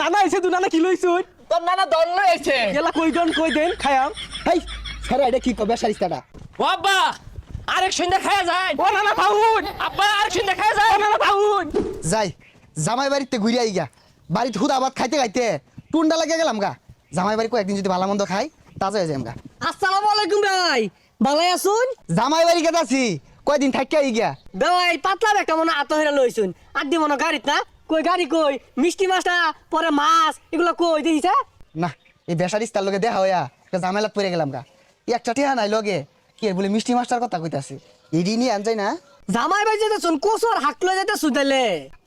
নানা আইছে দু নানা কি লইছুন তোর নানা দল লই আইছে এলা কই দেন খায়াম হেই সারা এটা কি কবে সারিস্তাটা ও আব্বা আরেক সন্ধ্যা খায়া যায় ও নানা পাউন আব্বা আরেক সন্ধ্যা খায়া যায় ও নানা পাউন যাই জামাই বাড়িতে ঘুরে আই গা বাড়িতে হুদা ভাত খাইতে খাইতে টুন্ডা লাগে গেলাম গা জামাই বাড়ি কয়েকদিন যদি ভালো মন্দ খাই তাজা হয়ে যাম গা আসসালামু আলাইকুম ভাই ভালাই আছুন জামাই বাড়ি গেছে আছি কয়দিন থাকিয়া আই গা ভাই পাতলা একটা মনে আত হইরা লইছুন আর দি মনে গাড়িত না কই গাড়ি কই মিষ্টি মাছটা পরে মাছ এগুলো কই দেখিছা না এই বেসারিস্তার লগে দেখা হইয়া একটা ঝামেলাত পড়ে গেলাম গা একটা টিহা নাই লগে কি আর বলে মিষ্টি মাছটার কথা কইতাছে ইডি নিয়ে আন যাই না জামাই ভাই যেতে শুন কোসর হাক লই যেতে সুদাইলে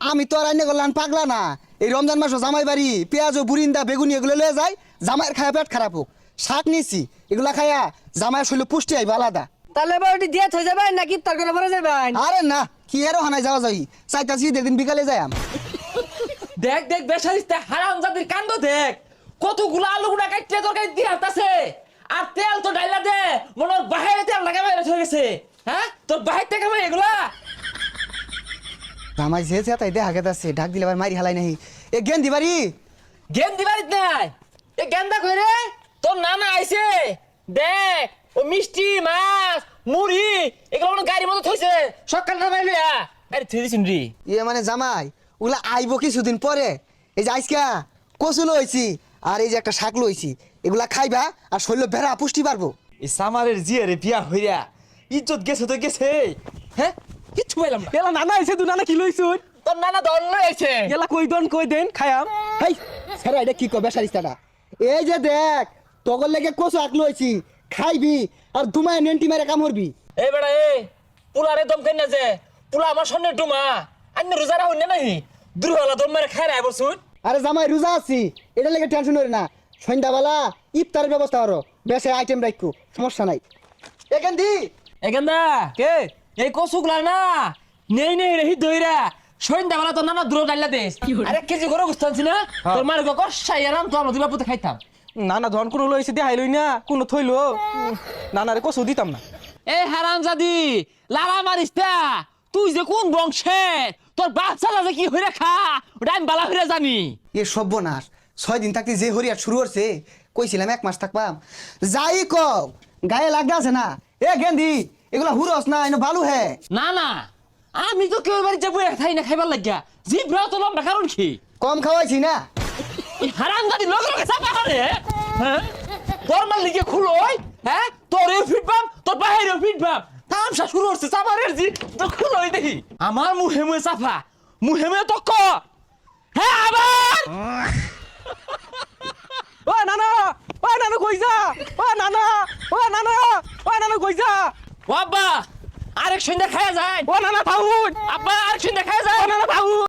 আমি তো আর আইনে করলাম পাগলা না এই রমজান মাস জামাই বাড়ি পেঁয়াজ ও বুরিন্দা বেগুনি এগুলো লয়ে যায় জামাইয়ের খায়া পেট খারাপ হোক শাক নিছি এগুলা খায়া জামাইয়ের শরীরে পুষ্টি আইব আলাদা তাহলে এবার ওটি দিয়ে থই যাবেন নাকি তরকারি ভরে যাবেন আরে না কি এরও হানায় যাওয়া যাই চাইতাছি দিন বিকালে যাই দেখ দেখ বেসারিস্তা হারামজাদির কাণ্ড দেখ কতগুলো আলু গুড়া কাটতে তরকারি দিয়ে হাঁটাছে আর তেল তো ডাইলা দে মনের বাহিরে তেল লাগা বাইরে হয়ে গেছে হ্যাঁ তোর বাহির থেকে আমি এগুলা জামাই যে তাই দেখা গেছে ঢাক দিলে আবার মারি হালাই নাহি এ গেন দিবারি গেম দিবারিত নাই এ গেন্দা কই রে তোর নানা আইছে দেখ ও মিষ্টি মাছ মুড়ি এগুলো মনে গাড়ির মতো থইছে সকাল না বাইরে আরে থই দিছিন রে ইয়ে মানে জামাই ওগুলা আইব কিছুদিন পরে এই যে আজকা কচু লইছি আর এই যে একটা শাক লইছি এগুলা খাইবা আর শরীর বেড়া পুষ্টি পারবো এই সামারের জিয়ারে বিয়া হইরা ইজ্জত গেছে তো গেছে হ্যাঁ কিচ্ছু পাইলাম না এলা নানা আইছে দু নানা কি লইছুন তোর নানা দল লই আইছে এলা কই দেন খায়াম হেই সারা এটা কি কবে সারিস্তাটা এই যে দেখ তগর লেগে কচু আক লইছি খাইবি আর দুমায় নেন্টি মেরে কাম করবি এই বেড়া এই পুলারে দম কেন না যে পুলা আমার সামনে ডুমা আন্য রোজারা হইনা নাই দূর হলা দম মেরে খাই রাই বসুন আরে জামাই রোজা আছি এটা লেগে টেনশন করি না সন্ধ্যাবেলা ইফতারের ব্যবস্থা করো বেশি আইটেম রাখো সমস্যা নাই এখান দি এখানদা কে এই কসুগুলা না নেই রেহি দইরা সন্ধ্যাবেলা তোর নানা দূর ডাইলা দেশ আরে কেজি করে গুস্তানছি না তোর মার গো কষাই আরাম তো আমরা দুই বাপুতে খাইতাম নানা ধন কোনো লইছে দেখাই লই না কোনো থইলো নানারে কসু দিতাম না এ হারামজাদি লালা মারিস তা তুই যে কোন বংশে তোর বাচ্চালা যে কি হইরা খা ওটা আমি বালা হইরা জানি এ সর্বনাশ 6 দিন থাকতে যে হরিয়া শুরু করছে কইছিলাম 1 মাস থাকবাম যাই কও গায়ে লাগা আছে না এ গেন্দি এগুলা হুরস না এনে ভালো হে না না আমি তো কেউ বাড়ি যাবো খাই না খাইবার লাগিয়া জিব্রাও তো লম্বা কারণ কি কম খাওয়াইছি না এই হারামজাদি লগে লগে চাপা করে হ্যাঁ তোর মাল লিখে খুলোই হ্যাঁ তোরেও ফিটবাম তোর বাহিরেও ফিটবাম তামসা শুরু হচ্ছে চাপারের জি তো খুলোই দেখি আমার মুহে মুহে চাপা মুহে মুহে তো ক হ্যাঁ আবার ও নানা কই যা ও নানা কই যা ও আব্বা আরেক সন্ধ্যা খায়া যায় ও নানা পাউন আব্বা আরেক সন্ধ্যা খায়া যায় ও নানা পাউন